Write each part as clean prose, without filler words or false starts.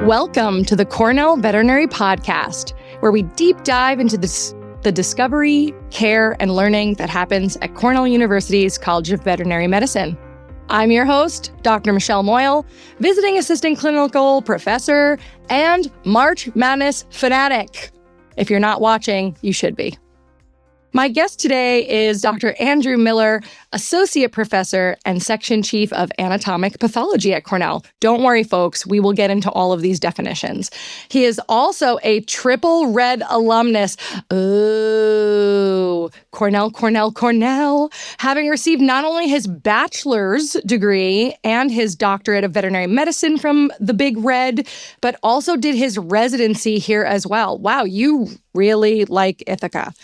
Welcome to the Cornell Veterinary Podcast, where we deep dive into the discovery, care, and learning that happens at Cornell University's College of Veterinary Medicine. I'm your host, Dr. Michelle Moyle, visiting assistant clinical professor and March Madness fanatic. If you're not watching, you should be. My guest today is Dr. Andrew Miller, Associate Professor and Section Chief of Anatomic Pathology at Cornell. Don't worry, folks, we will get into all of these definitions. He is also a triple red alumnus. Oh, Cornell, having received not only his bachelor's degree and his doctorate of veterinary medicine from the Big Red, but also did his residency here as well. Wow, you really like Ithaca.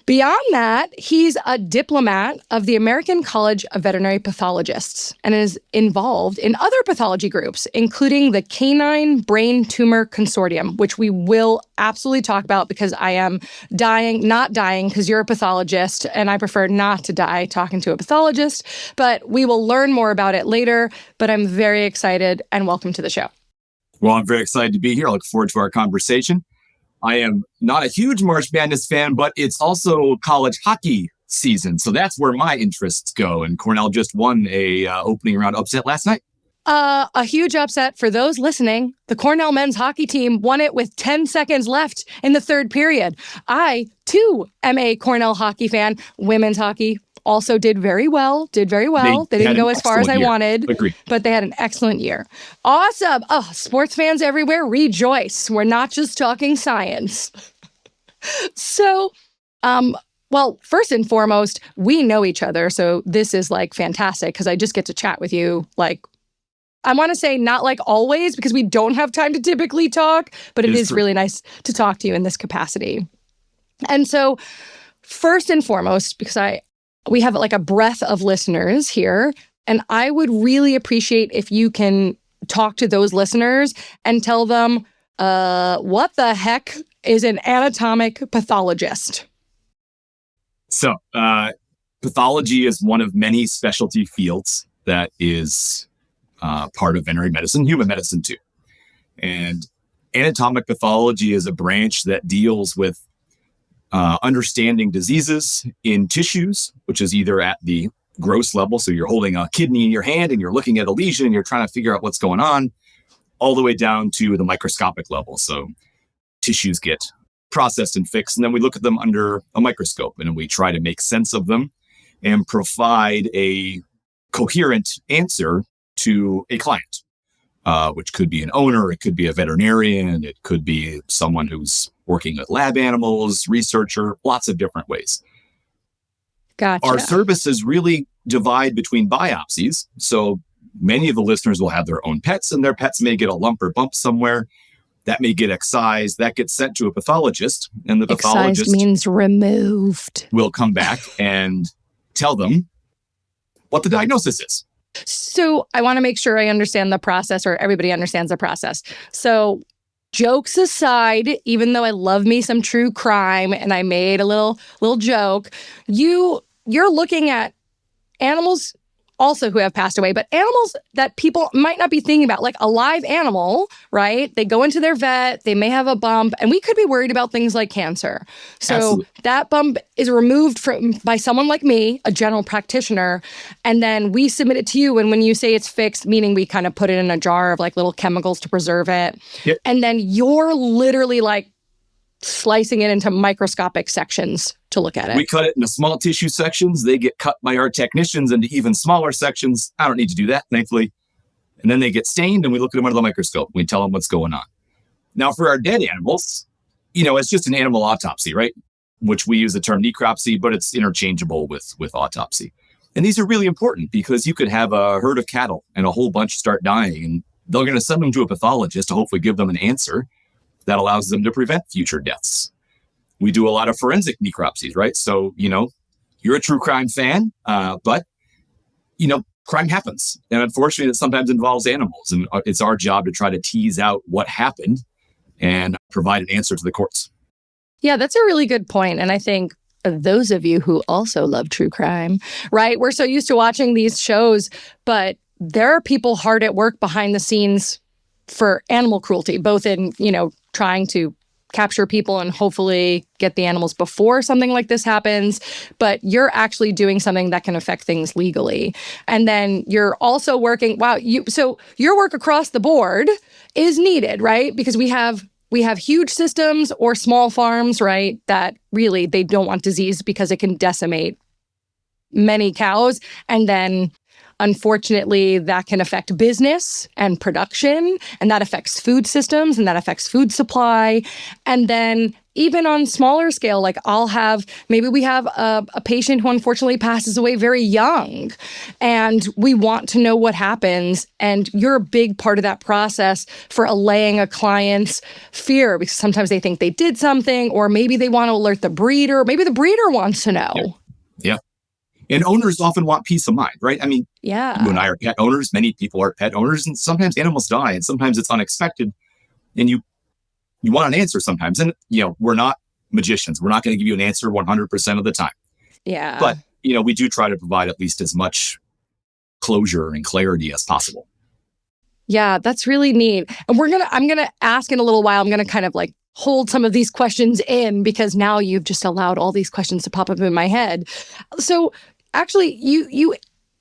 Beyond that, he's a diplomat of the American College of Veterinary Pathologists and is involved in other pathology groups, including the Canine Brain Tumor Consortium, which we will absolutely talk about because I am not dying because you're a pathologist and I prefer not to die talking to a pathologist, but we will learn more about it later. But I'm very excited and welcome to the show. Well, I'm very excited to be here. I look forward to our conversation. I am not a huge March Madness fan, but it's also college hockey season. So that's where my interests go. And Cornell just won a opening round upset last night. A huge upset for those listening. The Cornell men's hockey team won it with 10 seconds left in the third period. I, too, am a Cornell hockey fan. Women's hockey also did very well. They didn't go as far as I wanted, but they had an excellent year. Awesome. Oh, sports fans everywhere, rejoice. We're not just talking science. So, well, first and foremost, we know each other. So this is like fantastic because I just get to chat with you. Like, I want to say not like always because we don't have time to typically talk, but it is really nice to talk to you in this capacity. And so first and foremost, because we have like a breadth of listeners here, and I would really appreciate if you can talk to those listeners and tell them what the heck is an anatomic pathologist? So, pathology is one of many specialty fields that is part of veterinary medicine, human medicine too. And anatomic pathology is a branch that deals with understanding diseases in tissues, which is either at the gross level, so you're holding a kidney in your hand and you're looking at a lesion and you're trying to figure out what's going on, all the way down to the microscopic level. So tissues get processed and fixed, and then we look at them under a microscope and we try to make sense of them and provide a coherent answer to a client, which could be an owner, it could be a veterinarian, it could be someone who's working with lab animals, researcher, lots of different ways. Gotcha. Our services really divide between biopsies. So many of the listeners will have their own pets, and their pets may get a lump or bump somewhere. That may get excised. That gets sent to a pathologist, and the pathologist excised means removed. Will come back and tell them what the diagnosis is. So I want to make sure I understand the process, or everybody understands the process. So jokes aside, even though I love me some true crime and I made a little joke, you're looking at animals also who have passed away, but animals that people might not be thinking about, like a live animal, right? They go into their vet, they may have a bump, and we could be worried about things like cancer. So Absolutely. That bump is removed by someone like me, a general practitioner, and then we submit it to you. And when you say it's fixed, meaning we kind of put it in a jar of like little chemicals to preserve it. Yep. And then you're literally like slicing it into microscopic sections to look at it. We cut it into small tissue sections. They get cut by our technicians into even smaller sections. I don't need to do that, thankfully. And then they get stained and we look at them under the microscope. We tell them what's going on. Now, for our dead animals, it's just an animal autopsy, right? Which we use the term necropsy, but it's interchangeable with autopsy. And these are really important because you could have a herd of cattle and a whole bunch start dying, and they're going to send them to a pathologist to hopefully give them an answer that allows them to prevent future deaths. We do a lot of forensic necropsies, right? So, you're a true crime fan, but, crime happens. And unfortunately, it sometimes involves animals. And it's our job to try to tease out what happened and provide an answer to the courts. Yeah, that's a really good point. And I think those of you who also love true crime, right? We're so used to watching these shows, but there are people hard at work behind the scenes for animal cruelty, both in, trying to capture people and hopefully get the animals before something like this happens, but you're actually doing something that can affect things legally. And then you're also working, so your work across the board is needed, right? Because we have huge systems or small farms, right, that really they don't want disease because it can decimate many cows. And then unfortunately, that can affect business and production, and that affects food systems, and that affects food supply. And then even on smaller scale, like maybe we have a patient who unfortunately passes away very young, and we want to know what happens. And you're a big part of that process for allaying a client's fear, because sometimes they think they did something, or maybe they want to alert the breeder. Maybe the breeder wants to know. Yeah. And owners often want peace of mind, right? I mean, you and I are pet owners. Many people are pet owners, and sometimes animals die, and sometimes it's unexpected. And you want an answer sometimes. And, we're not magicians. We're not going to give you an answer 100% of the time. Yeah. But, we do try to provide at least as much closure and clarity as possible. Yeah, that's really neat. And I'm going to ask in a little while, I'm going to kind of like hold some of these questions in, because now you've just allowed all these questions to pop up in my head. So actually, you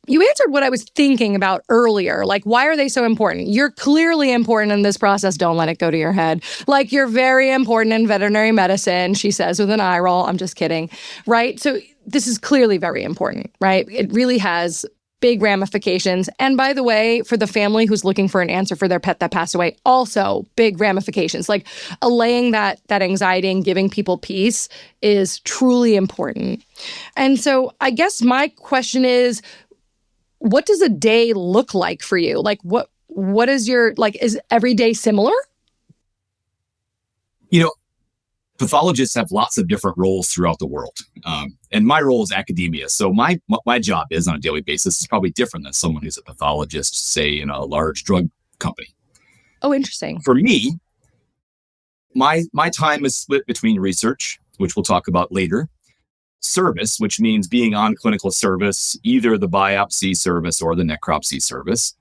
answered what I was thinking about earlier. Like, why are they so important? You're clearly important in this process. Don't let it go to your head. Like, you're very important in veterinary medicine, she says with an eye roll. I'm just kidding, right? So this is clearly very important, right? It really has big ramifications. And by the way, for the family who's looking for an answer for their pet that passed away, also big ramifications. Like, allaying that anxiety and giving people peace is truly important. And so I guess my question is, what does a day look like for you? Like, what is is every day similar? Pathologists have lots of different roles throughout the world. And my role is academia. So my job is on a daily basis is probably different than someone who's a pathologist, say, in a large drug company. Oh, interesting. For me, my time is split between research, which we'll talk about later, service, which means being on clinical service, either the biopsy service or the necropsy service,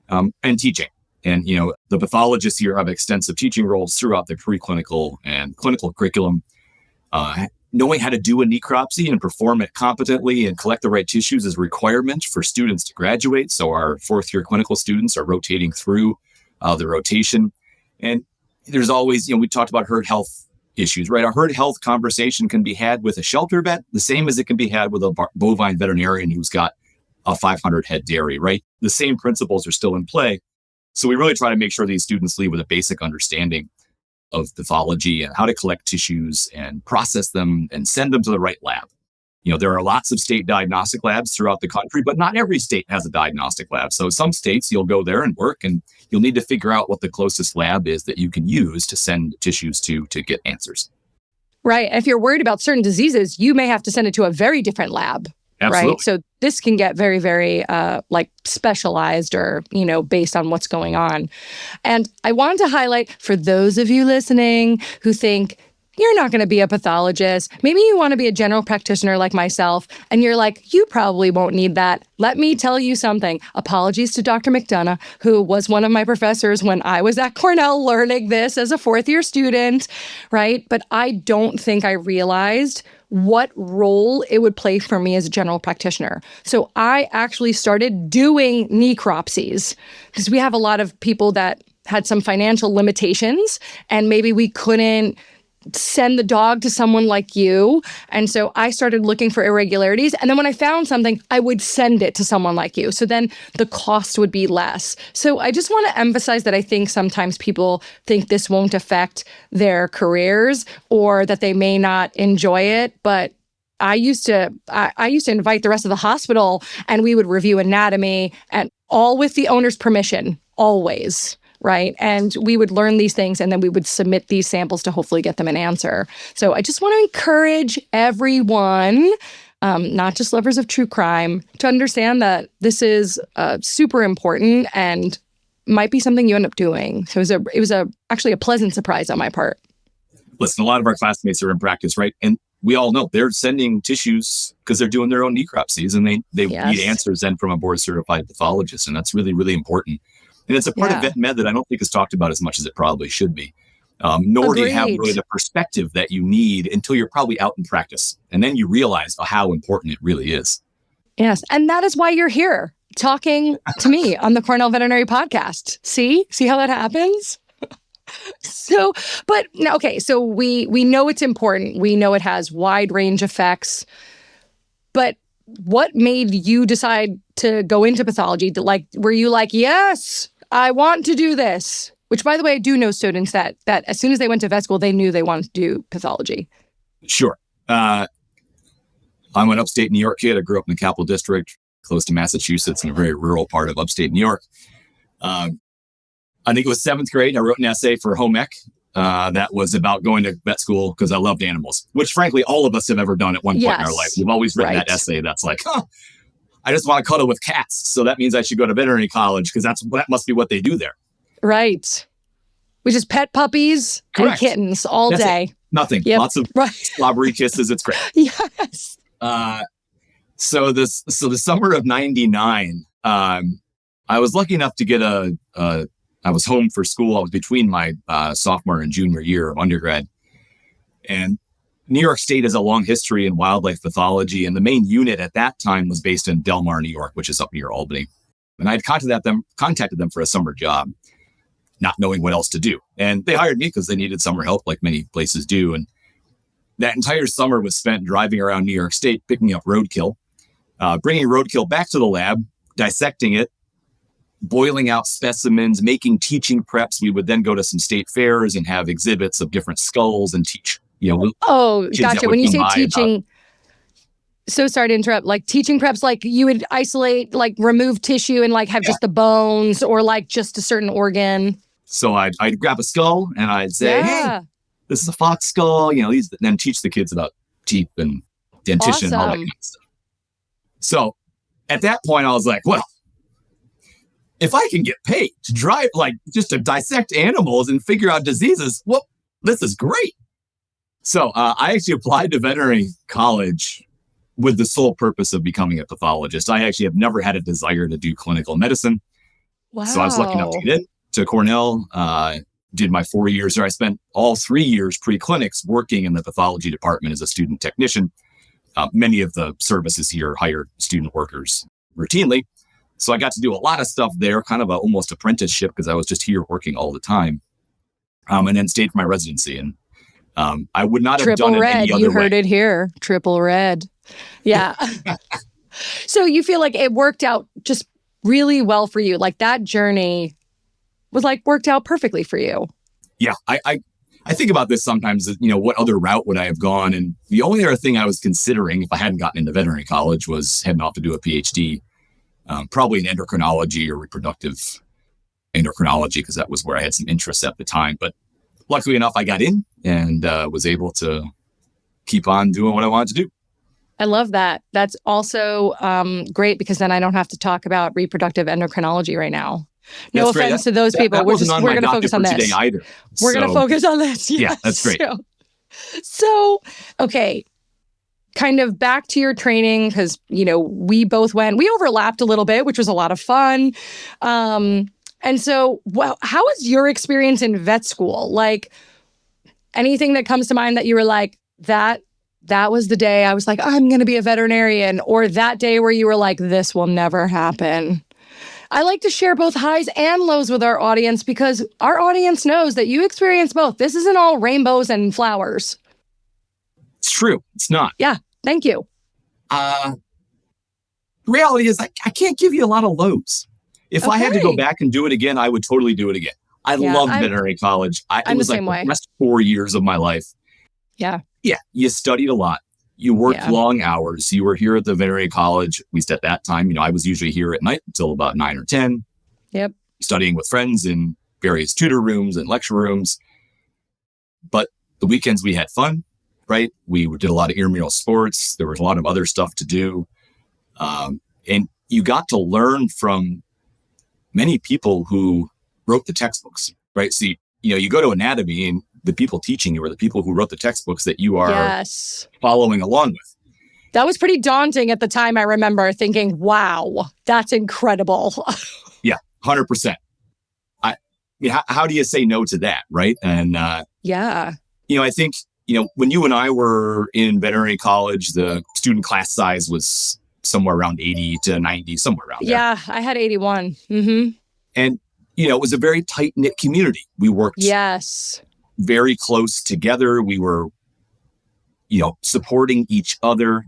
and teaching. And, the pathologists here have extensive teaching roles throughout the preclinical and clinical curriculum. Knowing how to do a necropsy and perform it competently and collect the right tissues is a requirement for students to graduate. So our fourth-year clinical students are rotating through the rotation. And there's always, we talked about herd health issues, right? A herd health conversation can be had with a shelter vet, the same as it can be had with a bovine veterinarian who's got a 500-head dairy, right? The same principles are still in play. So we really try to make sure these students leave with a basic understanding of pathology and how to collect tissues and process them and send them to the right lab. There are lots of state diagnostic labs throughout the country, but not every state has a diagnostic lab. So some states, you'll go there and work, and you'll need to figure out what the closest lab is that you can use to send tissues to get answers. Right. And if you're worried about certain diseases, you may have to send it to a very different lab. Absolutely. Right. So this can get very, very specialized or, based on what's going on. And I want to highlight for those of you listening who think you're not going to be a pathologist. Maybe you want to be a general practitioner like myself, and you're like, you probably won't need that. Let me tell you something. Apologies to Dr. McDonough, who was one of my professors when I was at Cornell learning this as a fourth-year student, right? But I don't think I realized what role it would play for me as a general practitioner. So I actually started doing necropsies because we have a lot of people that had some financial limitations, and maybe we couldn't send the dog to someone like you. And so I started looking for irregularities. And then when I found something, I would send it to someone like you. So then the cost would be less. So I just want to emphasize that I think sometimes people think this won't affect their careers or that they may not enjoy it. But I used to invite the rest of the hospital, and we would review anatomy, and all with the owner's permission, always. Right. And we would learn these things, and then we would submit these samples to hopefully get them an answer. So I just want to encourage everyone, not just lovers of true crime, to understand that this is super important and might be something you end up doing. So it was actually a pleasant surprise on my part. Listen, a lot of our classmates are in practice, right? And we all know they're sending tissues because they're doing their own necropsies, and they Yes. need answers then from a board certified pathologist. And that's really, really important. And it's a part of vet med that I don't think is talked about as much as it probably should be. Nor do you have really the perspective that you need until you're probably out in practice. And then you realize how important it really is. Yes. And that is why you're here talking to me on the Cornell Veterinary podcast. See how that happens? So we know it's important. We know it has wide range effects. But what made you decide to go into pathology? Were you like, yes, I want to do this? Which, by the way, I do know students that as soon as they went to vet school, they knew they wanted to do pathology. Sure. I'm an upstate New York kid. I grew up in the Capital District, close to Massachusetts, in a very rural part of upstate New York. I think it was 7th grade. I wrote an essay for home ec that was about going to vet school because I loved animals, which, frankly, all of us have ever done at one point in our life. We've always written that essay that's like, I just want to cuddle with cats. So that means I should go to veterinary college because that must be what they do there. Right. We just pet puppies and kittens all day. Nothing. Yep. Lots of slobbery kisses. It's great. Yes. So the summer of '99, I was lucky enough to get I was home for school. I was between my sophomore and junior year of undergrad. And New York State has a long history in wildlife pathology. And the main unit at that time was based in Del Mar, New York, which is up near Albany. And I had contacted them for a summer job, not knowing what else to do. And they hired me because they needed summer help, like many places do. And that entire summer was spent driving around New York State, picking up roadkill, bringing roadkill back to the lab, dissecting it, boiling out specimens, making teaching preps. We would then go to some state fairs and have exhibits of different skulls and teach. Gotcha. When you say teaching, so sorry to interrupt, like teaching preps, like you would isolate, like remove tissue and like have just the bones or like just a certain organ. So I'd grab a skull and I'd say, hey, this is a fox skull, then teach the kids about teeth and dentition and all that kind of stuff. So at that point I was like, well, if I can get paid to drive, like just to dissect animals and figure out diseases, well, this is great. So I actually applied to veterinary college with the sole purpose of becoming a pathologist. I actually have never had a desire to do clinical medicine. Wow. So I was lucky enough to get into Cornell, did my 4 years there. I spent all 3 years pre-clinics working in the pathology department as a student technician. Many of the services here hire student workers routinely. So I got to do a lot of stuff there, kind of almost apprenticeship because I was just here working all the time. And then stayed for my residency. And I would not have done it any other way. You heard it here. Triple red. Yeah. So you feel like it worked out just really well for you. Like that journey was like worked out perfectly for you. Yeah. I think about this sometimes, what other route would I have gone? And the only other thing I was considering if I hadn't gotten into veterinary college was heading off to do a PhD, probably in endocrinology or reproductive endocrinology, because that was where I had some interest at the time. But luckily enough, I got in and was able to keep on doing what I wanted to do. I love that. That's also great because then I don't have to talk about reproductive endocrinology right now. No offense to those people. We're going to focus on this. We're going to focus on this. Yes. Yeah, that's great. So, okay. Kind of back to your training because, we overlapped a little bit, which was a lot of fun. And so, how was your experience in vet school? Like anything that comes to mind that you were like, that was the day I was like, I'm going to be a veterinarian, or that day where you were like, this will never happen. I like to share both highs and lows with our audience because our audience knows that you experience both. This isn't all rainbows and flowers. It's true. It's not. Yeah. Thank you. The reality is I can't give you a lot of lows. If I had to go back and do it again, I would totally do it again. I loved veterinary college. It was like the best 4 years of my life. Yeah. Yeah. You studied a lot. You worked long hours. You were here at the veterinary college, at least at that time. I was usually here at night until about 9 or 10. Yep. Studying with friends in various tutor rooms and lecture rooms. But the weekends we had fun, right? We did a lot of intramural sports. There was a lot of other stuff to do. And you got to learn from many people who wrote the textbooks, right? So, you go to anatomy and the people teaching you are the people who wrote the textbooks that you are following along with. That was pretty daunting at the time. I remember thinking, wow, that's incredible. Yeah, 100%. how do you say no to that, right? And Yeah. I think when you and I were in veterinary college, the student class size was somewhere around 80 to 90, somewhere around there. Yeah, I had 81. Mm-hmm. And it was a very tight knit community. We worked very close together. We were supporting each other.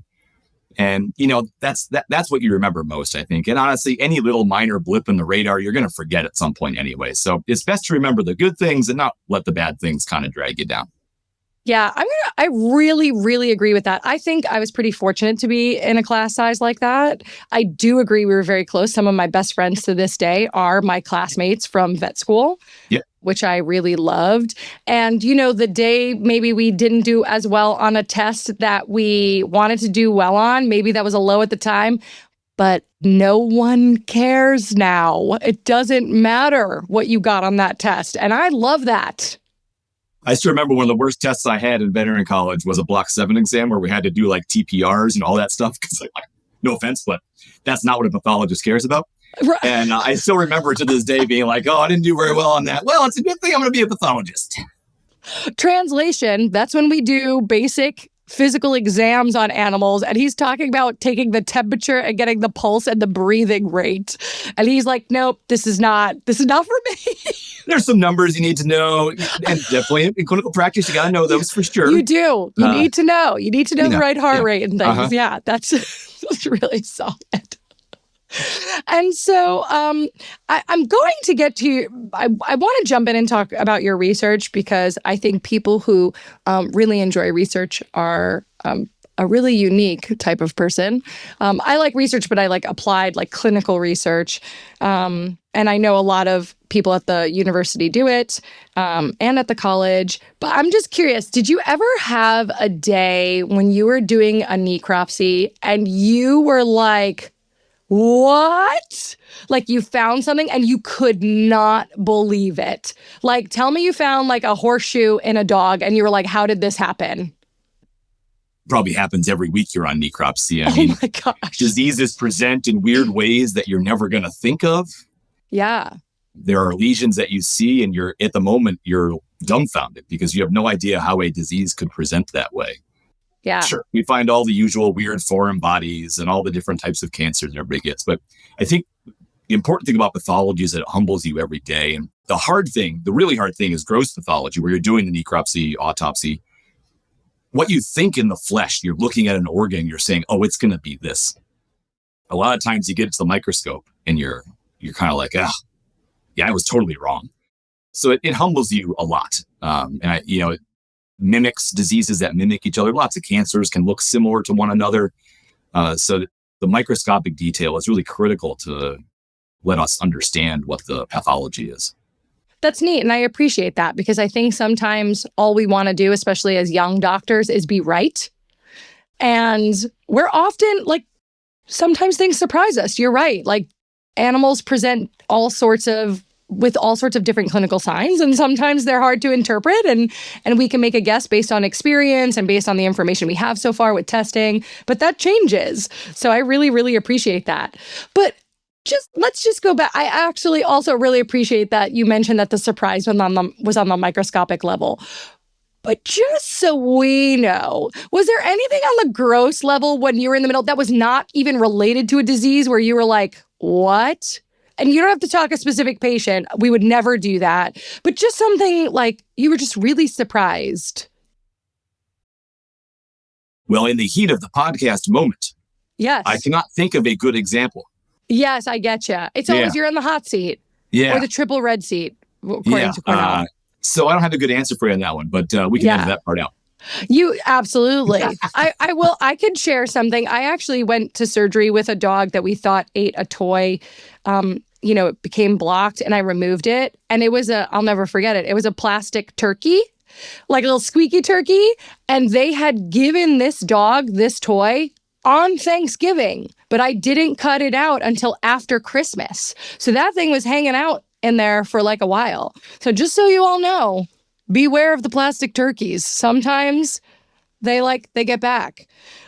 And, that's what you remember most, I think. And honestly, any little minor blip in the radar, you're going to forget at some point anyway. So it's best to remember the good things and not let the bad things kind of drag you down. Yeah, I really, really agree with that. I think I was pretty fortunate to be in a class size like that. I do agree we were very close. Some of my best friends to this day are my classmates from vet school, which I really loved. And, the day maybe we didn't do as well on a test that we wanted to do well on, maybe that was a low at the time, but no one cares now. It doesn't matter what you got on that test. And I love that. I still remember one of the worst tests I had in veterinary college was a Block 7 exam where we had to do like TPRs and all that stuff. Because no offense, but that's not what a pathologist cares about. Right. And I still remember to this day being like, I didn't do very well on that. Well, it's a good thing I'm going to be a pathologist. Translation, that's when we do basic physical exams on animals, and he's talking about taking the temperature and getting the pulse and the breathing rate. And he's like, nope, this is not for me. There's some numbers you need to know, and definitely in clinical practice, you got to know those for sure. You do. You need to know. You need to know the right heart rate and things. Uh-huh. Yeah, that's really solid. And so I'm going to get to, I want to jump in and talk about your research, because I think people who really enjoy research are a really unique type of person. I like research, but I like applied, like clinical research. And I know a lot of people at the university do it and at the college. But I'm just curious, did you ever have a day when you were doing a necropsy and you were like, what? Like you found something and you could not believe it. Like, tell me you found like a horseshoe in a dog and you were like, how did this happen? Probably happens every week you're on necropsy. I mean, my gosh. Diseases present in weird ways that you're never going to think of. Yeah. There are lesions that you see and at the moment you're dumbfounded because you have no idea how a disease could present that way. Yeah. Sure. We find all the usual weird foreign bodies and all the different types of cancers everybody gets. But I think the important thing about pathology is that it humbles you every day. And the really hard thing is gross pathology, where you're doing the necropsy, autopsy. What you think in the flesh, you're looking at an organ, you're saying, oh, it's going to be this. A lot of times you get to the microscope and you're kind of like, yeah, I was totally wrong. So it humbles you a lot. It mimics diseases that mimic each other. Lots of cancers can look similar to one another. So the microscopic detail is really critical to let us understand what the pathology is. That's neat. And I appreciate that, because I think sometimes all we want to do, especially as young doctors, is be right. And we're often sometimes things surprise us. You're right. Like animals present with all sorts of different clinical signs, and sometimes they're hard to interpret, and we can make a guess based on experience and based on the information we have so far with testing, but that changes. So I really, really appreciate that. But let's just go back. I actually also really appreciate that you mentioned that the surprise was on the microscopic level. But just so we know, was there anything on the gross level when you were in the middle that was not even related to a disease where you were like, what? And you don't have to talk a specific patient. We would never do that. But just something like you were just really surprised. Well, in the heat of the podcast moment, yes, I cannot think of a good example. Yes, I get you. It's always you're in the hot seat. Yeah. Or the triple red seat, according to Cornell. So I don't have a good answer for you on that one, but we can edit that part out. You absolutely. I will. I could share something. I actually went to surgery with a dog that we thought ate a toy. It became blocked and I removed it. And it was I'll never forget it. It was a plastic turkey, like a little squeaky turkey. And they had given this dog this toy on Thanksgiving, but I didn't cut it out until after Christmas. So that thing was hanging out in there for like a while. So just so you all know, beware of the plastic turkeys. Sometimes they get back.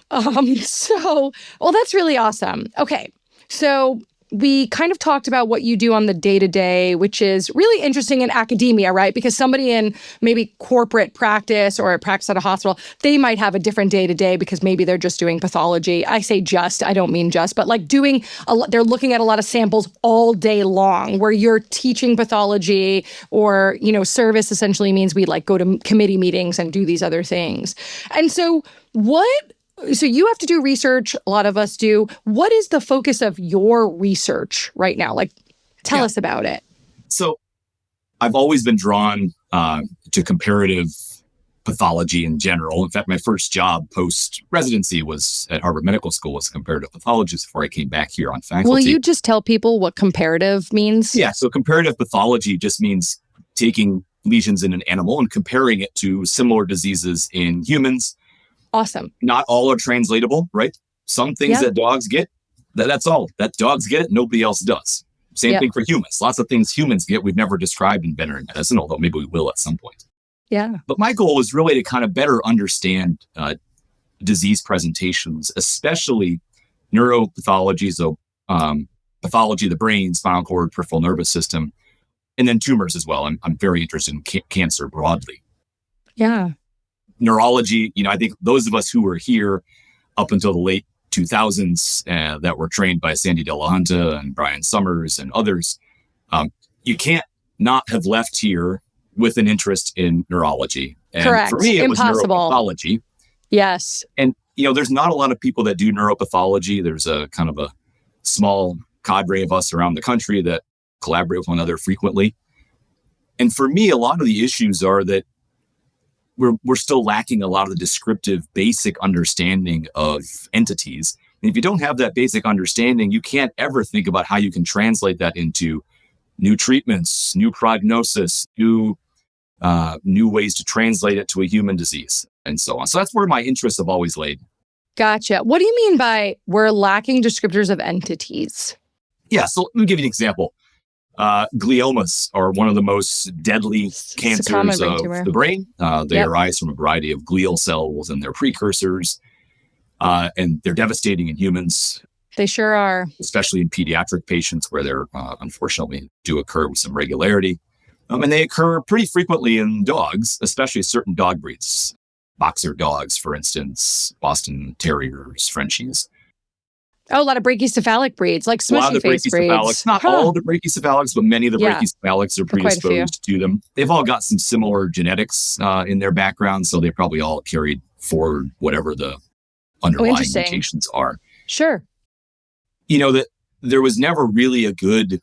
Well, that's really awesome. Okay. So we kind of talked about what you do on the day-to-day, which is really interesting in academia, right? Because somebody in maybe corporate practice or a practice at a hospital, they might have a different day-to-day because maybe they're just doing pathology. I say just, I don't mean just, but like doing they're looking at a lot of samples all day long, where you're teaching pathology, or, service essentially means we like go to committee meetings and do these other things. And so so you have to do research. A lot of us do. What is the focus of your research right now? Like, tell us about it. So I've always been drawn to comparative pathology in general. In fact, my first job post-residency was at Harvard Medical School as a comparative pathologist before I came back here on faculty. Will you just tell people what comparative means? Yeah, so comparative pathology just means taking lesions in an animal and comparing it to similar diseases in humans. Awesome. Not all are translatable, right? Some things that dogs get, that's all. That dogs get it, nobody else does. Same thing for humans. Lots of things humans get we've never described in veterinary medicine, although maybe we will at some point. Yeah. But my goal is really to kind of better understand disease presentations, especially neuropathology, so pathology of the brain, spinal cord, peripheral nervous system, and then tumors as well. I'm very interested in cancer broadly. Yeah. Neurology, I think those of us who were here up until the late 2000s that were trained by Sandy De La Junta and Brian Summers and others, you can't not have left here with an interest in neurology. And correct. For me, it Impossible. was neuropathology. Yes. And, there's not a lot of people that do neuropathology. There's a kind of a small cadre of us around the country that collaborate with one another frequently. And for me, a lot of the issues are that we're still lacking a lot of the descriptive basic understanding of entities. And if you don't have that basic understanding, you can't ever think about how you can translate that into new treatments, new prognosis, new ways to translate it to a human disease, and so on. So that's where my interests have always laid. Gotcha. What do you mean by we're lacking descriptors of entities? Yeah, so let me give you an example. Gliomas are one of the most deadly cancers of the brain. They arise from a variety of glial cells and their precursors, and they're devastating in humans. They sure are. Especially in pediatric patients where they're unfortunately do occur with some regularity. And they occur pretty frequently in dogs, especially certain dog breeds. Boxer dogs, for instance, Boston Terriers, Frenchies. Oh, a lot of brachycephalic breeds, like smushy face breeds. Not all the brachycephalics, but many of the brachycephalics are predisposed to them. They've all got some similar genetics in their background, so they probably all carried forward whatever the underlying mutations are. Sure. That there was never really a good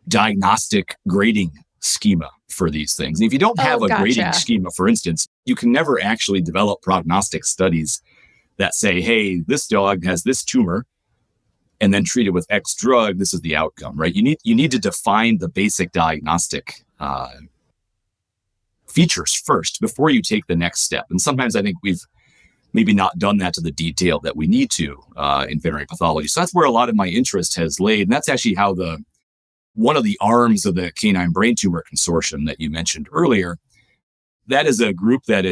diagnostic grading schema for these things. And if you don't have a grading schema, for instance, you can never actually develop prognostic studies that say, hey, this dog has this tumor, and then treated with X drug, this is the outcome, right? You need to define the basic diagnostic features first before you take the next step. And sometimes I think we've maybe not done that to the detail that we need to in veterinary pathology. So that's where a lot of my interest has laid. And that's actually how one of the arms of the Canine Brain Tumor Consortium that you mentioned earlier, that is a group that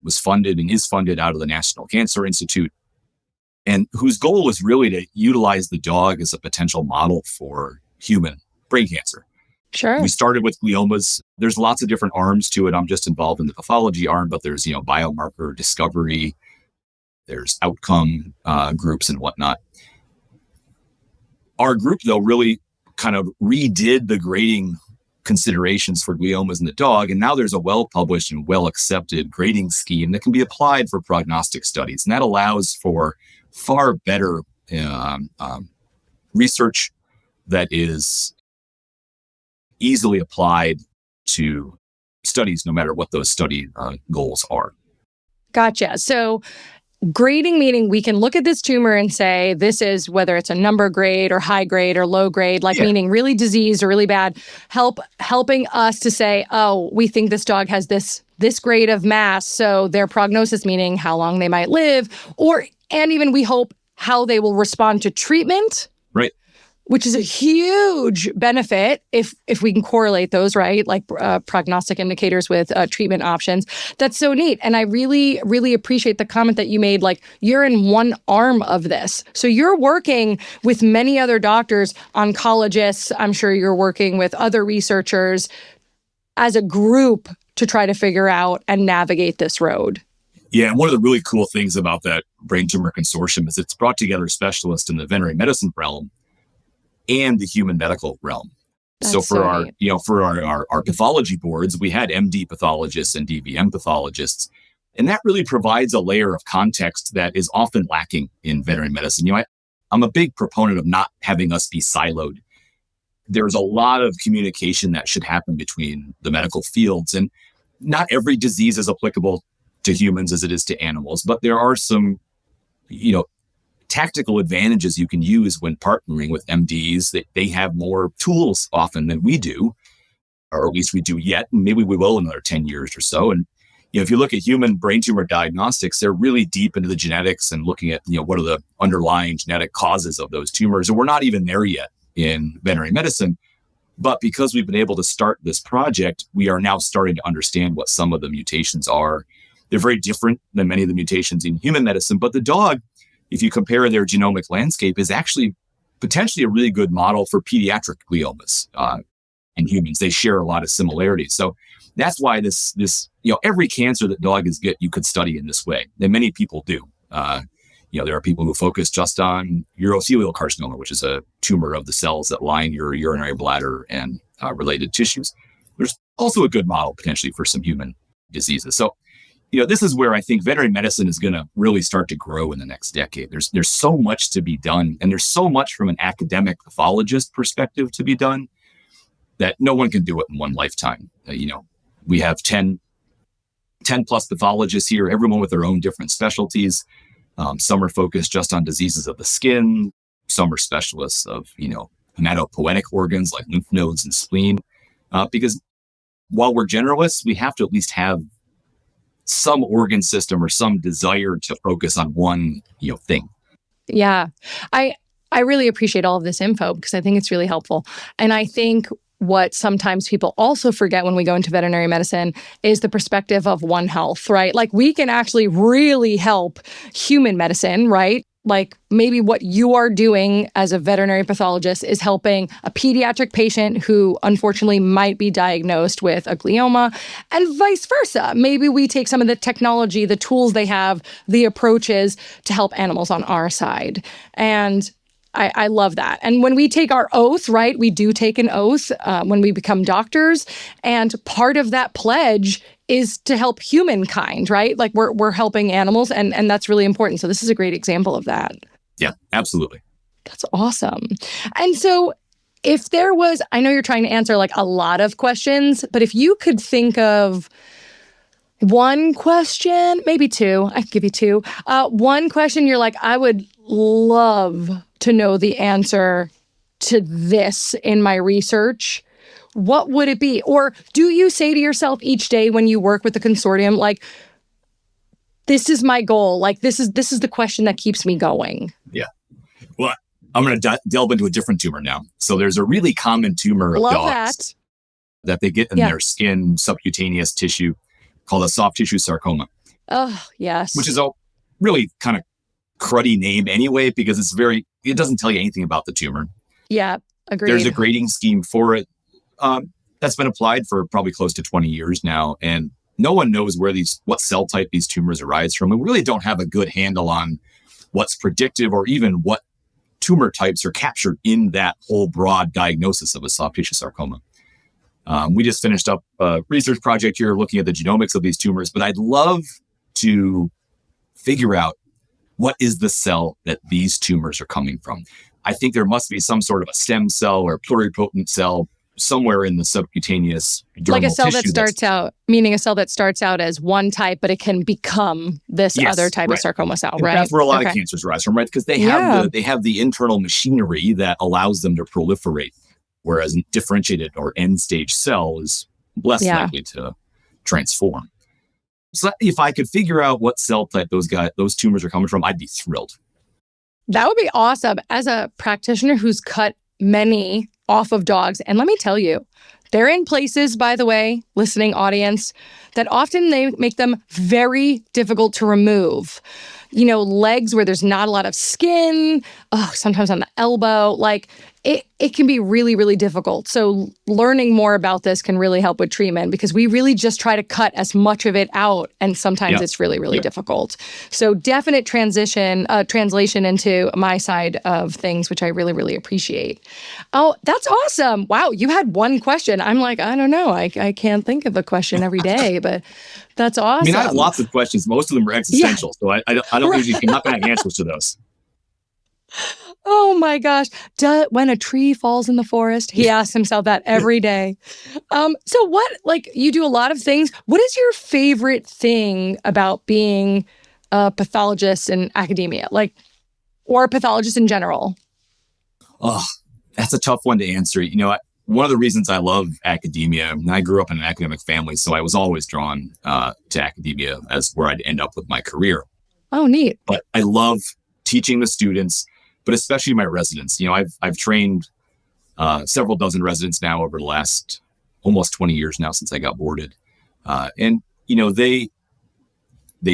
was funded and is funded out of the National Cancer Institute, and whose goal is really to utilize the dog as a potential model for human brain cancer. Sure. We started with gliomas. There's lots of different arms to it. I'm just involved in the pathology arm, but there's, biomarker discovery, there's outcome groups and whatnot. Our group, though, really kind of redid the grading considerations for gliomas in the dog. And now there's a well-published and well-accepted grading scheme that can be applied for prognostic studies. And that allows for far better research that is easily applied to studies, no matter what those study goals are. Gotcha. So grading meaning we can look at this tumor and say, this is whether it's a number grade or high grade or low grade, meaning really diseased or really bad, helping us to say, oh, we think this dog has this grade of mass. So their prognosis, meaning how long they might live, and even we hope how they will respond to treatment. Right. which is a huge benefit if we can correlate those, right? Like prognostic indicators with treatment options. That's so neat. And I really, really appreciate the comment that you made, like you're in one arm of this. So you're working with many other doctors, oncologists. I'm sure you're working with other researchers as a group to try to figure out and navigate this road. Yeah, and one of the really cool things about that brain tumor consortium is it's brought together specialists in the veterinary medicine realm and the human medical realm. So for our pathology boards, we had MD pathologists and DVM pathologists, and that really provides a layer of context that is often lacking in veterinary medicine. I'm a big proponent of not having us be siloed. There's a lot of communication that should happen between the medical fields, and not every disease is applicable to humans as it is to animals, but there are some, tactical advantages you can use when partnering with MDs. That they have more tools often than we do, or at least we do yet. Maybe we will in another 10 years or so. And if you look at human brain tumor diagnostics, they're really deep into the genetics and looking at what are the underlying genetic causes of those tumors. And we're not even there yet in veterinary medicine. But because we've been able to start this project, we are now starting to understand what some of the mutations are. They're very different than many of the mutations in human medicine, but the dog, if you compare their genomic landscape, is actually potentially a really good model for pediatric gliomas in humans. They share a lot of similarities. So that's why this every cancer that dogs get, you could study in this way. And many people do. There are people who focus just on urothelial carcinoma, which is a tumor of the cells that line your urinary bladder and related tissues. There's also a good model potentially for some human diseases. So this is where I think veterinary medicine is going to really start to grow in the next decade. There's so much to be done, and there's so much from an academic pathologist perspective to be done that no one can do it in one lifetime. We have 10 plus pathologists here, everyone with their own different specialties. Some are focused just on diseases of the skin. Some are specialists of, hematopoietic organs like lymph nodes and spleen. Because while we're generalists, we have to at least have some organ system or some desire to focus on one, thing. Yeah. I really appreciate all of this info because I think it's really helpful. And I think what sometimes people also forget when we go into veterinary medicine is the perspective of One Health, right? Like we can actually really help human medicine, right? Like maybe what you are doing as a veterinary pathologist is helping a pediatric patient who unfortunately might be diagnosed with a glioma, and vice versa. Maybe we take some of the technology, the tools they have, the approaches to help animals on our side. And I love that. And when we take our oath, right, we do take an oath when we become doctors. And part of that pledge is to help humankind, right? Like we're helping animals, and that's really important. So this is a great example of that. Yeah, absolutely. That's awesome. And so if there was, I know you're trying to answer like a lot of questions, but if you could think of one question, maybe two, I could give you two. One question you're like, I would love to know the answer to this in my research, what would it be? Or do you say to yourself each day when you work with the consortium, like, this is my goal, like this is the question that keeps me going? Yeah. Well, I'm going to delve into a different tumor now. So there's a really common tumor of dogs that they get in their skin, subcutaneous tissue, called a soft tissue sarcoma. Oh, yes. Which is a really kind of cruddy name anyway, because it doesn't tell you anything about the tumor. Yeah, agreed. There's a grading scheme for it that's been applied for probably close to 20 years now. And no one knows what cell type these tumors arise from. And we really don't have a good handle on what's predictive or even what tumor types are captured in that whole broad diagnosis of a soft tissue sarcoma. We just finished up a research project here looking at the genomics of these tumors, but I'd love to figure out what is the cell that these tumors are coming from. I think there must be some sort of a stem cell or pluripotent cell somewhere in the subcutaneous dermal like a cell tissue that starts out, meaning a cell that starts out as one type, but it can become this other type of sarcoma cell, right? That's where a lot of cancers arise from, right? Because they have the internal machinery that allows them to proliferate, whereas a differentiated or end-stage cell is less likely to transform. So if I could figure out what cell type those tumors are coming from, I'd be thrilled. That would be awesome. As a practitioner who's cut many off of dogs. And let me tell you, they're in places, by the way, listening audience, that often they make them very difficult to remove. You know, legs where there's not a lot of skin, sometimes on the elbow, like it can be really, really difficult. So learning more about this can really help with treatment because we really just try to cut as much of it out. And sometimes it's really, really difficult. So definite translation into my side of things, which I really, really appreciate. Oh, that's awesome. Wow. You had one question. I'm like, I don't know. I can't think of a question every day, but that's awesome. I mean, I have lots of questions. Most of them are existential. So I don't usually, I'm not going to have answers to those. Oh my gosh. When a tree falls in the forest, he asks himself that every day. So what, like, you do a lot of things. What is your favorite thing about being a pathologist in academia, like, or a pathologist in general? Oh, that's a tough one to answer. You know, one of the reasons I love academia, I grew up in an academic family, so I was always drawn to academia as where I'd end up with my career. Oh, neat. But I love teaching the students, but especially my residents. You know, I've trained several dozen residents now over the last almost 20 years now since I got boarded. And, you know, they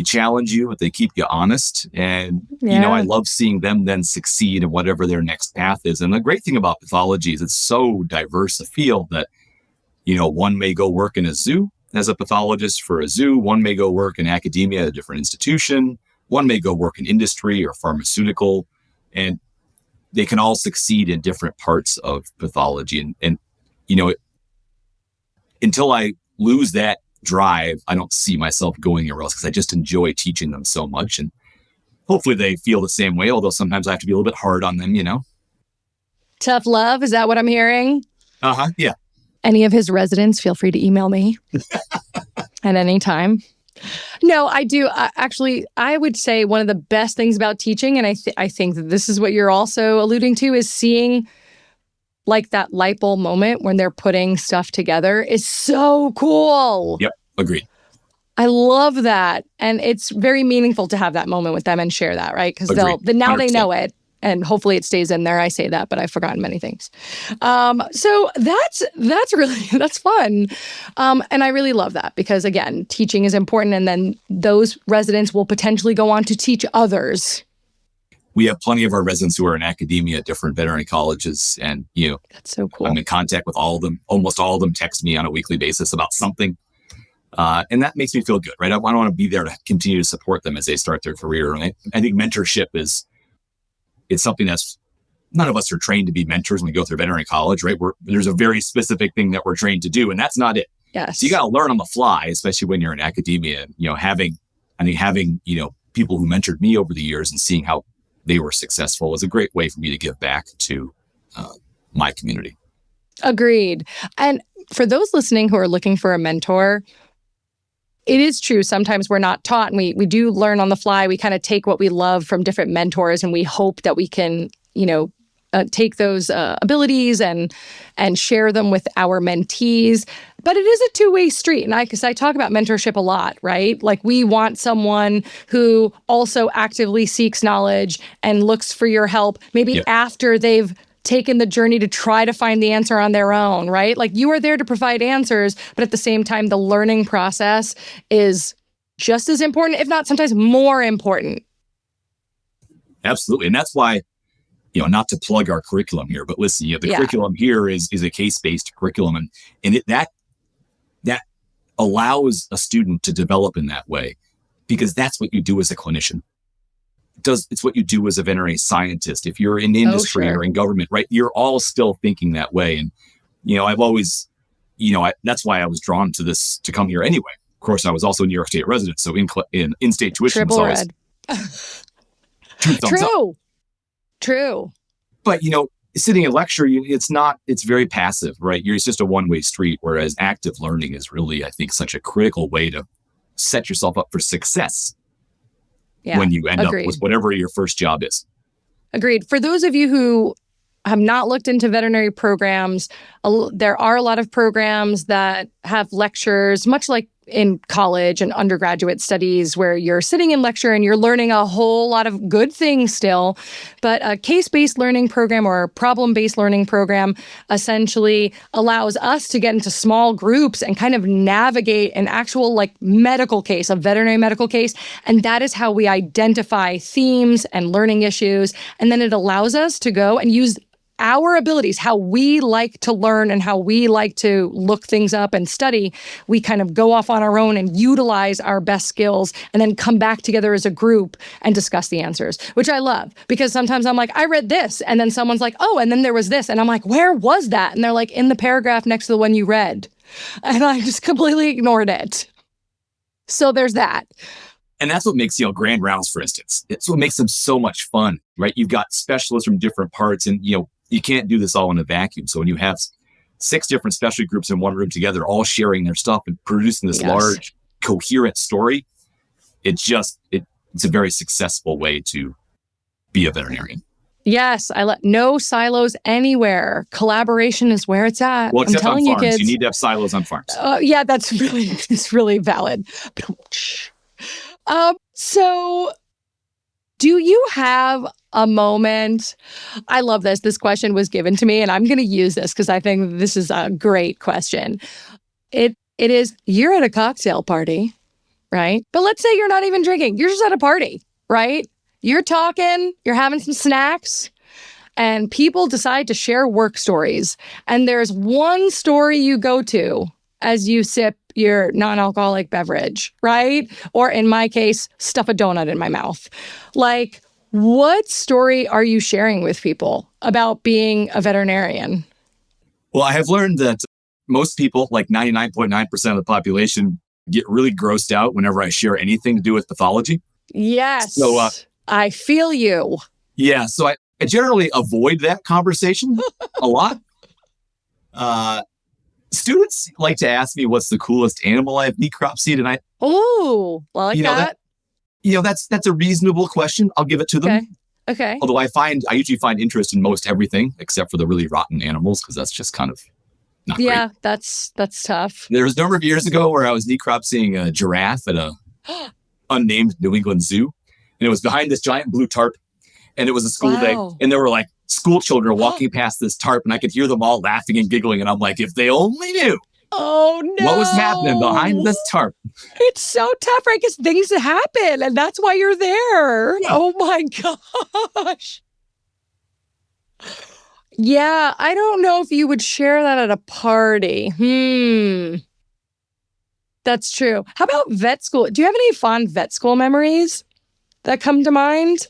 challenge you, but they keep you honest. And, you know, I love seeing them then succeed in whatever their next path is. And the great thing about pathology is it's so diverse a field that, you know, one may go work in a zoo as a pathologist for a zoo. One may go work in academia at a different institution. One may go work in industry or pharmaceutical. And they can all succeed in different parts of pathology. And you know, until I lose that drive, I don't see myself going anywhere else because I just enjoy teaching them so much. And hopefully they feel the same way, although sometimes I have to be a little bit hard on them, you know? Tough love, is that what I'm hearing? Yeah. Any of his residents, feel free to email me at any time. No, I do. Actually, I would say one of the best things about teaching, and I think that this is what you're also alluding to, is seeing like that light bulb moment when they're putting stuff together is so cool. Yep, agreed. I love that. And it's very meaningful to have that moment with them and share that, right? Because now they know it. And hopefully it stays in there. I say that, but I've forgotten many things. So that's fun. And I really love that because, again, teaching is important. And then those residents will potentially go on to teach others. We have plenty of our residents who are in academia at different veterinary colleges. And, you know, that's so cool. I'm in contact with all of them. Almost all of them text me on a weekly basis about something. And that makes me feel good, right? I want to be there to continue to support them as they start their career. And I think mentorship it's something that's none of us are trained to be mentors when we go through veterinary college, right? There's a very specific thing that we're trained to do, and that's not it. Yes. So you got to learn on the fly, especially when you're in academia. You know, having you know, people who mentored me over the years and seeing how they were successful was a great way for me to give back to my community. Agreed. And for those listening who are looking for a mentor, it is true. Sometimes we're not taught and we do learn on the fly. We kind of take what we love from different mentors and we hope that we can, you know, take those abilities and share them with our mentees. But it is a two-way street. And because I talk about mentorship a lot, right? Like we want someone who also actively seeks knowledge and looks for your help, maybe after they've taken the journey to try to find the answer on their own, right? Like you are there to provide answers, but at the same time, the learning process is just as important, if not sometimes more important. Absolutely. And that's why, you know, not to plug our curriculum here, but listen, you know, the curriculum here is a case-based curriculum. And that allows a student to develop in that way because that's what you do as a clinician. It's what you do as a veterinary scientist. If you're in industry or in government, right? You're all still thinking that way. And, you know, I've always, you know, that's why I was drawn to this, to come here anyway. Of course, I was also a New York State resident. So in-state tuition was always True. But, you know, sitting in lecture, it's very passive, right? It's just a one-way street. Whereas active learning is really, I think, such a critical way to set yourself up for success. When you end up with whatever your first job is. Agreed. For those of you who have not looked into veterinary programs, there are a lot of programs that have lectures, much like in college and undergraduate studies where you're sitting in lecture and you're learning a whole lot of good things still. But a case-based learning program or a problem-based learning program essentially allows us to get into small groups and kind of navigate an actual medical case, a veterinary medical case. And that is how we identify themes and learning issues. And then it allows us to go and use our abilities, how we like to learn and how we like to look things up and study. We kind of go off on our own and utilize our best skills and then come back together as a group and discuss the answers, which I love because sometimes I'm like, I read this. And then someone's like, oh, and then there was this. And I'm like, where was that? And they're like, in the paragraph next to the one you read. And I just completely ignored it. So there's that. And that's what makes, grand rounds, for instance. It's what makes them so much fun, right? You've got specialists from different parts and, you can't do this all in a vacuum. So when you have 6 different specialty groups in one room together, all sharing their stuff and producing this large, coherent story, it's a very successful way to be a veterinarian. Yes, no silos anywhere. Collaboration is where it's at. Well, except I'm telling on farms. You, kids, you need to have silos on farms. Yeah, it's really valid. So do you have a moment? I love this. This question was given to me, and I'm going to use this because I think this is a great question. It is, you're at a cocktail party, right? But let's say you're not even drinking. You're just at a party, right? You're talking, you're having some snacks, and people decide to share work stories. And there's one story you go to as you sip your non-alcoholic beverage, right? Or in my case, stuff a donut in my mouth. What story are you sharing with people about being a veterinarian? Well, I have learned that most people, 99.9% of the population, get really grossed out whenever I share anything to do with pathology. Yes. So I feel you. Yeah. So I generally avoid that conversation a lot. Students like to ask me what's the coolest animal I've necropsied, and I like that. That's a reasonable question. I'll give it to them. Okay. Although I usually find interest in most everything except for the really rotten animals because that's just kind of not great. that's tough. There was a number of years ago where I was necropsying a giraffe at a unnamed New England zoo, and it was behind this giant blue tarp, and it was a school day, and there were school children walking past this tarp, and I could hear them all laughing and giggling, and I'm like, if they only knew. Oh, no. What was happening behind this tarp? It's so tough, right? Because things happen, and that's why you're there. Yeah. Oh, my gosh. Yeah, I don't know if you would share that at a party. That's true. How about vet school? Do you have any fond vet school memories that come to mind?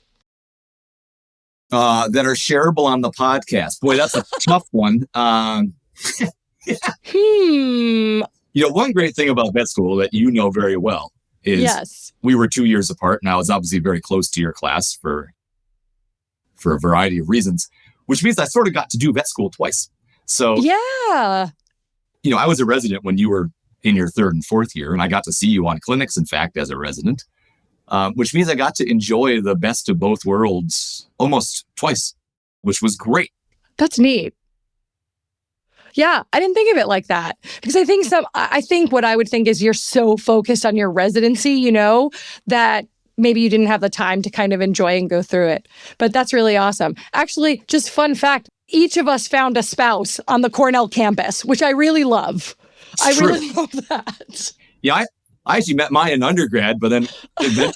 That are shareable on the podcast. Boy, that's a tough one. One great thing about vet school that you know very well is we were 2 years apart, and I was obviously very close to your class for a variety of reasons, which means I sort of got to do vet school twice. So I was a resident when you were in your 3rd and 4th year, and I got to see you on clinics, in fact, as a resident. Which means I got to enjoy the best of both worlds almost twice, which was great. That's neat. Yeah, I didn't think of it like that because I think what I would think is you're so focused on your residency, that maybe you didn't have the time to kind of enjoy and go through it. But that's really awesome. Actually, just fun fact, each of us found a spouse on the Cornell campus, which I really love. I really love that. Yeah, I actually met mine in undergrad, but then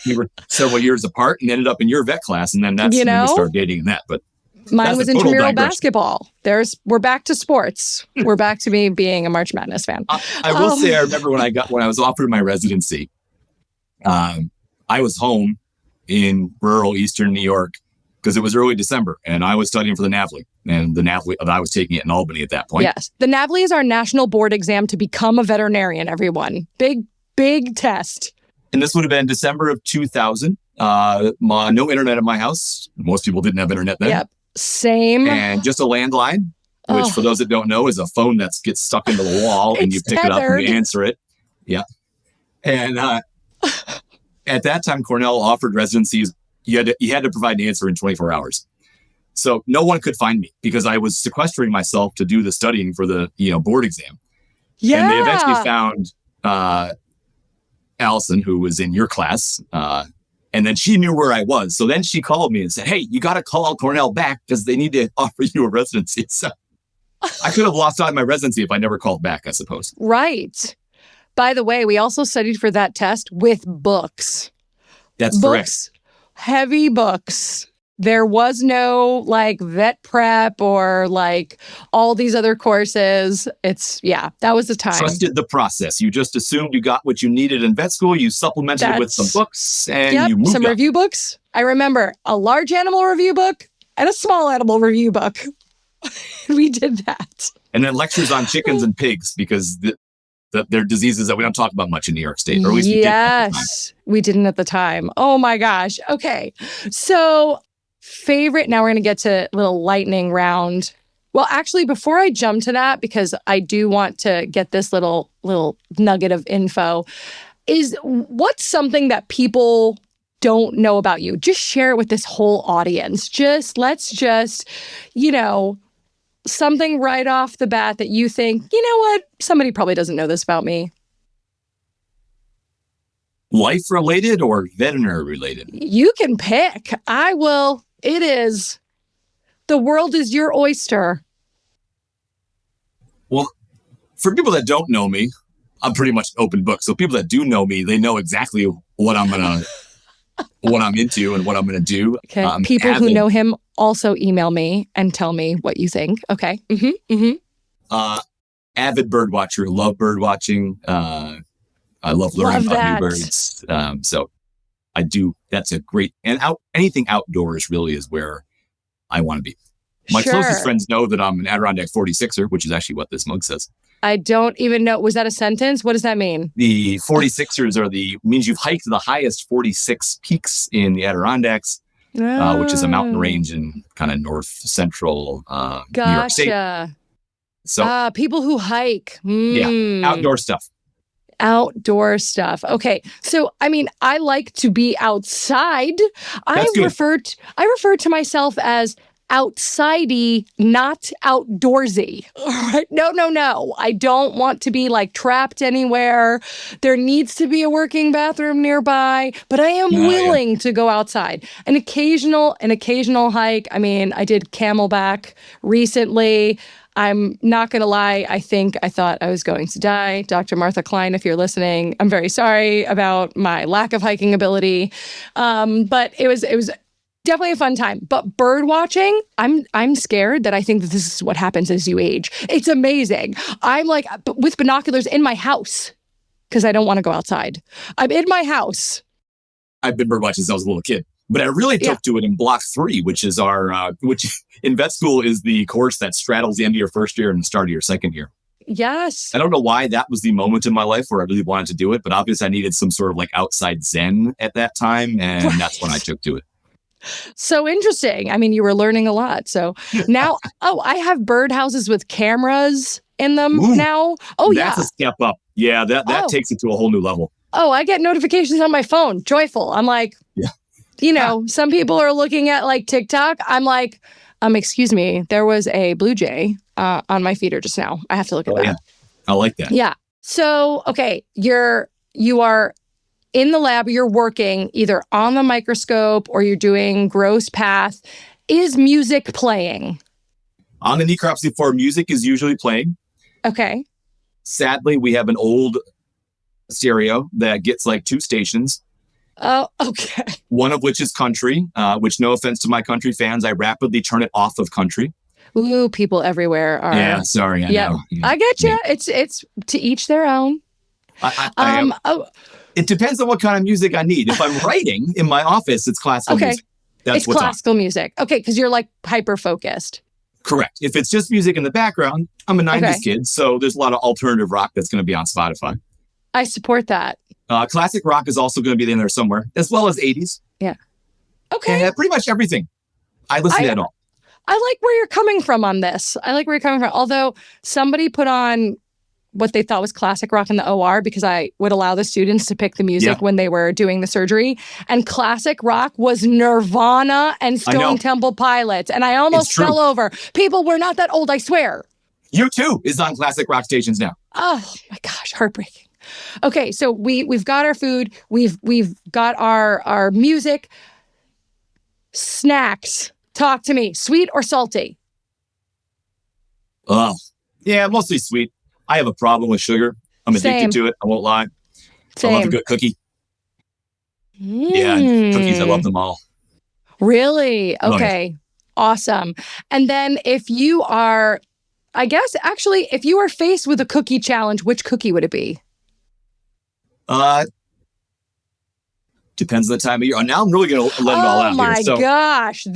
we were several years apart and ended up in your vet class. And then that's when we started dating in that. But mine was intramural basketball. We're back to sports. We're back to me being a March Madness fan. I will say, I remember when I was offered my residency, I was home in rural Eastern New York because it was early December and I was studying for the NAVLE. And the NAVLE, I was taking it in Albany at that point. Yes. The NAVLE is our national board exam to become a veterinarian, everyone. Big test. And this would have been December of 2000. No internet in my house. Most people didn't have internet then. Yep. Same. And just a landline, which for those that don't know is a phone that gets stuck into the wall and you pick it up and you answer it. Yeah. And at that time, Cornell offered residencies. You had to provide an answer in 24 hours. So no one could find me because I was sequestering myself to do the studying for the board exam. Yeah. And they eventually found Allison, who was in your class, and then she knew where I was. So then she called me and said, hey, you got to call Cornell back because they need to offer you a residency. So I could have lost out on my residency if I never called back, I suppose. Right. By the way, we also studied for that test with books. That's books, correct. Heavy books. There was no like vet prep or like all these other courses. That was the time. Trusted the process. You just assumed you got what you needed in vet school. You supplemented it with some books and you moved some up. review books. I remember a large animal review book and a small animal review book. We did that. And then lectures on chickens and pigs because they're diseases that we don't talk about much in New York State, or at least we didn't at the time. We didn't at the time. Oh my gosh. Okay. So favorite, now we're going to get to a little lightning round. Well, actually, before I jump to that, because I do want to get this little nugget of info, is what's something that people don't know about you? Just share it with this whole audience. Let's something right off the bat that you think, you know what, somebody probably doesn't know this about me. Life related or veterinary related? You can pick. I will. It is. The world is your oyster. Well, for people that don't know me, I'm pretty much an open book. So people that do know me, they know exactly what I'm into and what I'm gonna do. Okay. People who know him also email me and tell me what you think. Okay. Avid bird watcher, love bird watching. I love learning about new birds. So I do. That's a great, and anything outdoors really is where I want to be. My closest friends know that I'm an Adirondack 46er, which is actually what this mug says. I don't even know. Was that a sentence? What does that mean? The 46ers means you've hiked the highest 46 peaks in the Adirondacks, which is a mountain range in kind of north central New York State. So people who hike. Yeah, outdoor stuff. Outdoor stuff. Okay. So, I mean, I like to be outside. I refer to myself as outsidey, not outdoorsy. All right. No. I don't want to be like trapped anywhere. There needs to be a working bathroom nearby, but I am willing to go outside. An occasional hike. I mean, I did Camelback recently. I'm not going to lie. I thought I was going to die. Dr. Martha Klein, if you're listening, I'm very sorry about my lack of hiking ability. But it was definitely a fun time. But bird watching, I'm scared that I think that this is what happens as you age. It's amazing. I'm like with binoculars in my house because I don't want to go outside. I'm in my house. I've been bird watching since I was a little kid. But I really took to it in block 3, which is which in vet school is the course that straddles the end of your first year and the start of your second year. Yes. I don't know why that was the moment in my life where I really wanted to do it, but obviously I needed some sort of like outside zen at that time. And that's when I took to it. So interesting. I mean, you were learning a lot. So now, I have birdhouses with cameras in them now. Oh, that's a step up. Yeah, that takes it to a whole new level. Oh, I get notifications on my phone. Joyful. I'm like, some people are looking at like TikTok. I'm like, excuse me, there was a blue jay on my feeder just now. I have to look at that. Yeah. I like that. Yeah. So, okay, you are in the lab, you're working either on the microscope or you're doing gross path. Is music playing? On the necropsy floor, music is usually playing. Okay. Sadly, we have an old stereo that gets like 2 stations. Oh, okay. One of which is country, which no offense to my country fans, I rapidly turn it off of country. Ooh, people everywhere are. Yeah, sorry. I know. I get you. Yeah. It's to each their own. It depends on what kind of music I need. If I'm writing in my office, it's classical music. It's classical music. Okay, because you're like hyper focused. Correct. If it's just music in the background, I'm a 90s kid, so there's a lot of alternative rock that's going to be on Spotify. I support that. Classic rock is also going to be in there somewhere, as well as 80s. Yeah. Okay. And pretty much everything. I listen to it all. I like where you're coming from on this. Although somebody put on what they thought was classic rock in the OR because I would allow the students to pick the music when they were doing the surgery. And classic rock was Nirvana and Stone Temple Pilots. And I almost fell over. People, we're not that old, I swear. U2 is on classic rock stations now. Oh my gosh, heartbreaking. Okay, so we've got our food, we've got our music, snacks. Talk to me, sweet or salty? Oh, yeah, mostly sweet. I have a problem with sugar. I'm Same. addicted to it. I won't lie. I love a Same. good cookie. Yeah, and cookies, I love them all. Really? Oh, yeah. Okay. Awesome. And then if you are, I guess, actually, if you are faced with a cookie challenge, which cookie would it be? Depends on the time of year. Now I'm really going to let it all out Oh here. my So gosh,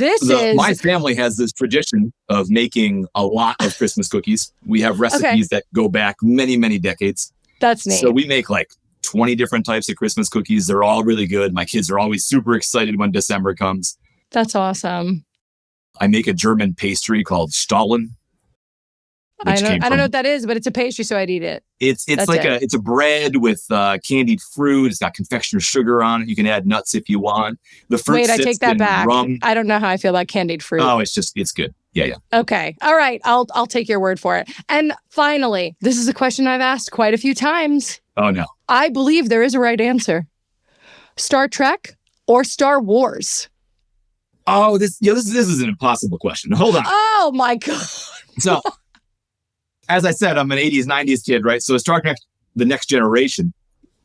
my family has this tradition of making a lot of Christmas cookies. We have recipes that go back many, many decades. That's neat. So we make like 20 different types of Christmas cookies. They're all really good. My kids are always super excited when December comes. That's awesome. I make a German pastry called Stahlen. I don't know what that is, but it's a pastry, so I'd eat it. It's a bread with candied fruit. It's got confectioner sugar on it. You can add nuts if you want. The fruit Wait, I take that back. Rum. I don't know how I feel about candied fruit. Oh, it's good. Yeah. Okay. All right. I'll take your word for it. And finally, this is a question I've asked quite a few times. Oh no. I believe there is a right answer. Star Trek or Star Wars? Oh, this is an impossible question. Hold on. Oh my God. So, as I said, I'm an 80s, 90s kid, right? So Star Trek, The Next Generation,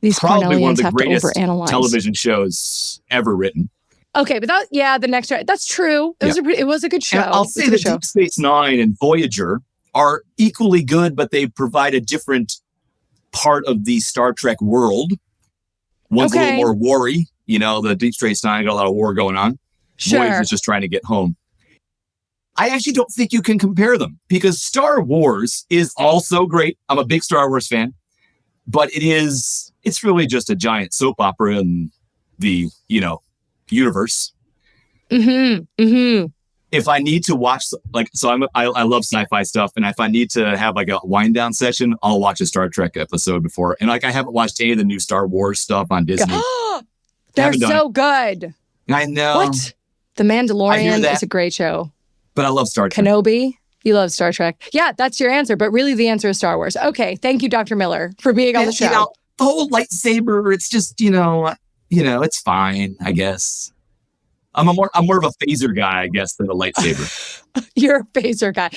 These probably one of the have greatest to overanalyze. television shows ever written. Okay, but The Next Generation, that's true. It was a good show. And I'll say that Deep Space Nine and Voyager are equally good, but they provide a different part of the Star Trek world. One's a little more war-y. The Deep Space Nine got a lot of war going on. Sure. Voyager's just trying to get home. I actually don't think you can compare them because Star Wars is also great. I'm a big Star Wars fan, but it's really just a giant soap opera in the, universe. If I need to watch, I love sci-fi stuff. And if I need to have like a wind down session, I'll watch a Star Trek episode before. And I haven't watched any of the new Star Wars stuff on Disney. They're so good. I know. What? The Mandalorian is a great show. But I love Star Trek. Kenobi, you love Star Trek. Yeah, that's your answer. But really the answer is Star Wars. Okay. Thank you, Dr. Miller, for being on the show. The whole lightsaber, it's just, it's fine, I guess. I'm more of a phaser guy, I guess, than a lightsaber. You're a phaser guy.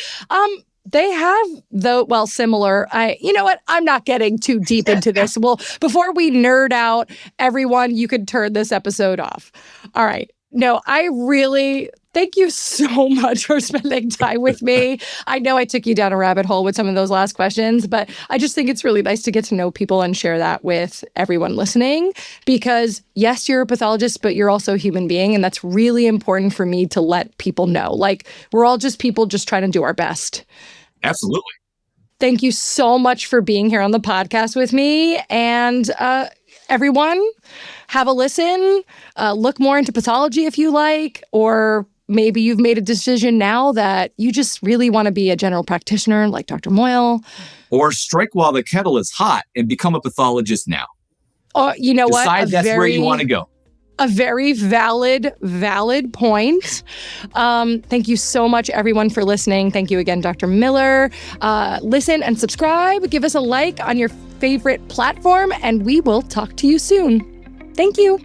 They have, similar. You know what? I'm not getting too deep into this. Well, before we nerd out, everyone, you could turn this episode off. All right. No, I really thank you so much for spending time with me. I know I took you down a rabbit hole with some of those last questions, but I just think it's really nice to get to know people and share that with everyone listening because yes, you're a pathologist, but you're also a human being. And that's really important for me to let people know. Like we're all just people just trying to do our best. Absolutely. Thank you so much for being here on the podcast with me. And everyone, have a listen. Look more into pathology if you like, or maybe you've made a decision now that you just really want to be a general practitioner like Dr. Moyle. Or strike while the kettle is hot and become a pathologist now. Or you know Decide that's where you want to go. A very valid point. Thank you so much, everyone, for listening. Thank you again, Dr. Miller. Listen and subscribe. Give us a like on your favorite platform, and we will talk to you soon. Thank you.